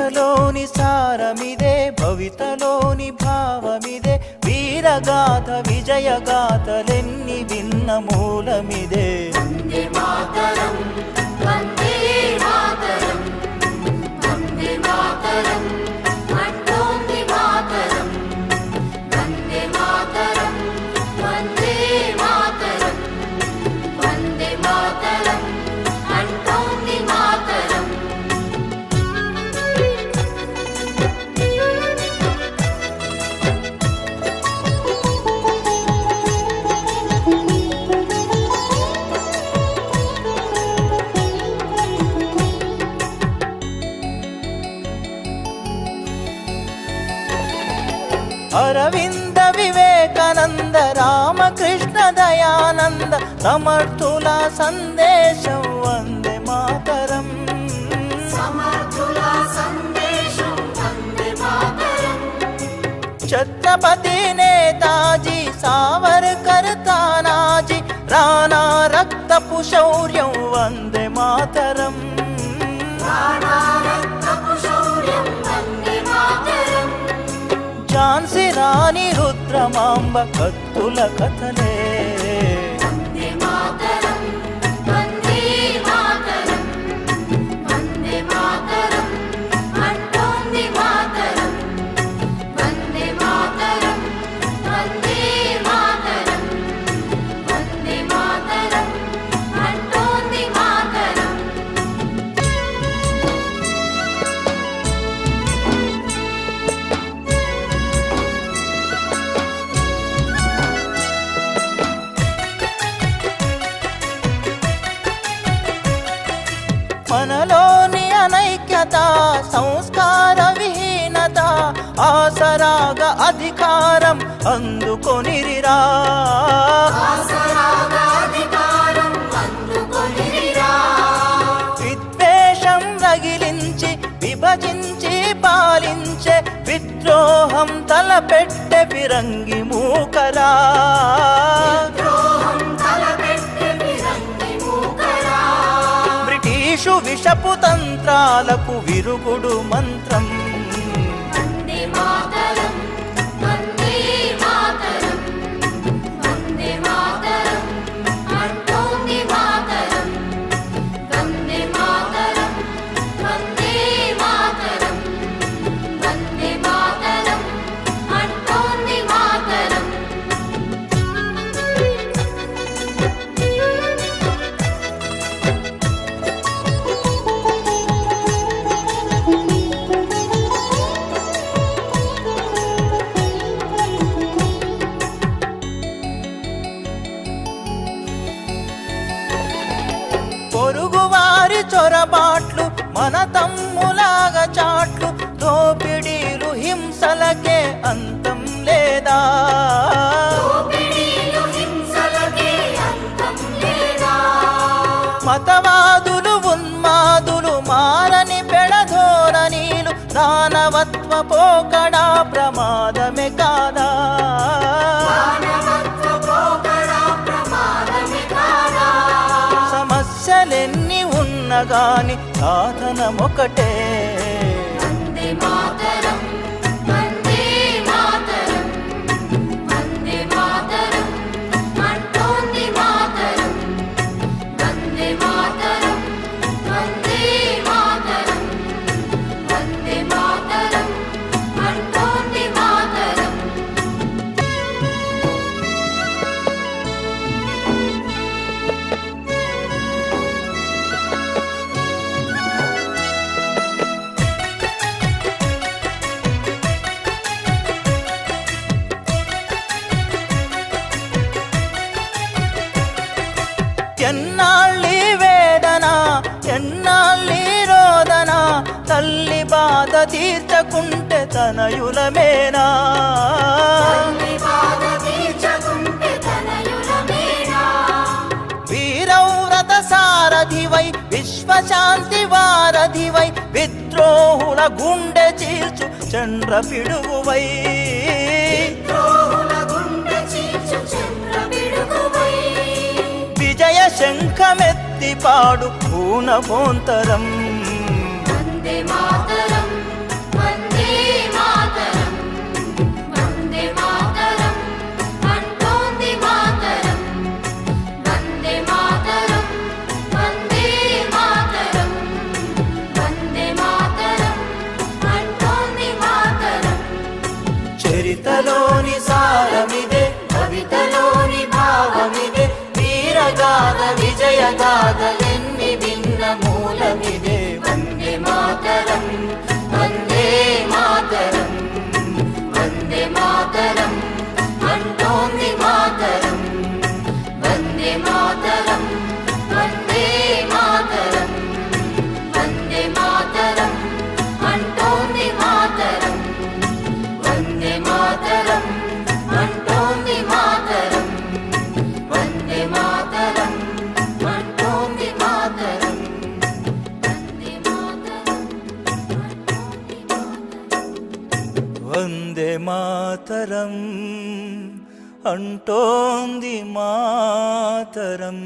కవితలోని సారమిదే, భవితలోని భావమిదే, వీరగాథ విజయగాథలెన్ని విన్న మూలమిదే. వందే మాతరం, వందే మాతరం, వందే మాతరం అంటోంది మాతరం. వందే మాతరం, వందే మాతరం, వందే మాతరం అంటోంది మాతరం. అరవింద వివేకానంద రామకృష్ణ దయానంద సమర్థుల సందేశం వందే మాతరం. సమర్థుల సందేశం వందే మాతరం. ఛత్రపతి నేతాజీ సావర్కర్ తానాజీ రాణా రక్తపు శౌర్యం వందే మాతరం. రాణా రక్తపు శౌర్యం వందే మాతరం. ఝాన్సీ రాణి రుద్రమాంబ కత్తుల కథలే. వందే మాతరం, వందే మాతరం, వందే మాతరం అంటోంది మాతరం. వందే మాతరం, వందే మాతరం, వందే మాతరం అంటోంది మాతరం. మనలోని అనైక్యత సంస్కార విహీనత ఆసరాగా అధికారం అందుకొనిరిరా. ఆసరాగా అధికారం అందుకొనిరిరా. విద్వేషం రగిలించి విభజించి పాలించే విద్రోహం తలపెట్టె ఫిరంగి మూకరా. ద్రోహం తలపెట్టె ఫిరంగి మూకరా. బ్రిటిషు విషపు తంత్రాలకు విరుగుడు మంత్రం. వందే మాతరం, వందే మాతరం, వందే మాతరం అంటోంది మాతరం. వందే మాతరం, వందే మాతరం, వందే మాతరం అంటోంది మాతరం. పొరుగువారి చొరబాట్లు మన తమ్ములాగా చాట్లు, దోపిడీలు హింసలకే అంతం లేదా. దోపిడీలు హింసలకే అంతం లేదా. మతవాదులు ఉన్మాదులు మారని పెడధోరణీలు దానవత్వ పోకడా ప్రమాదమే కాదా. మానవత్వ పోకడా ప్రమాదమే కాదా. సమస్యలెన్ని ఉన్నగాని సాధనమొకటే. వందే మాతరం, వందే మాతరం, వందే మాతరం అంటోంది మాతరం. వందే మాతరం, వందే మాతరం, వందే మాతరం అంటోంది మాతరం. ఎన్నాళ్ళీ వేదన ఎన్నాళ్ళీ రోదన, తల్లి బాధ తీర్చకుంటే తనయులమేనా. తల్లి బాధ తీర్చకుంటే తనయులమేనా. వీరవ్రత సారథివై విశ్వశాంతి వారధివై విద్రోహుల గుండె చీల్చు చంద్ర పిడుగువై. ద్రోహుల గుండె చీల్చు చంద్ర పిడుగువై. విజయ శంఖమెత్తి పాడు పూనభోంతరం. వందే మాతరం. విజయగాథలెన్ని విన్న మూలమిదే వందే మాతరం వందే మాతరం వందే మాతరం అంటోంది మాతరం వందే మాతరం వందే మాతరం వందే మాతరం అంటోంది మాతరం వందే మాతరం అంటోంది మాతరం వందే మాతరం అంటోంది మాతరం వందే మాతరం వందే మాతరం అంటోంది మాతరం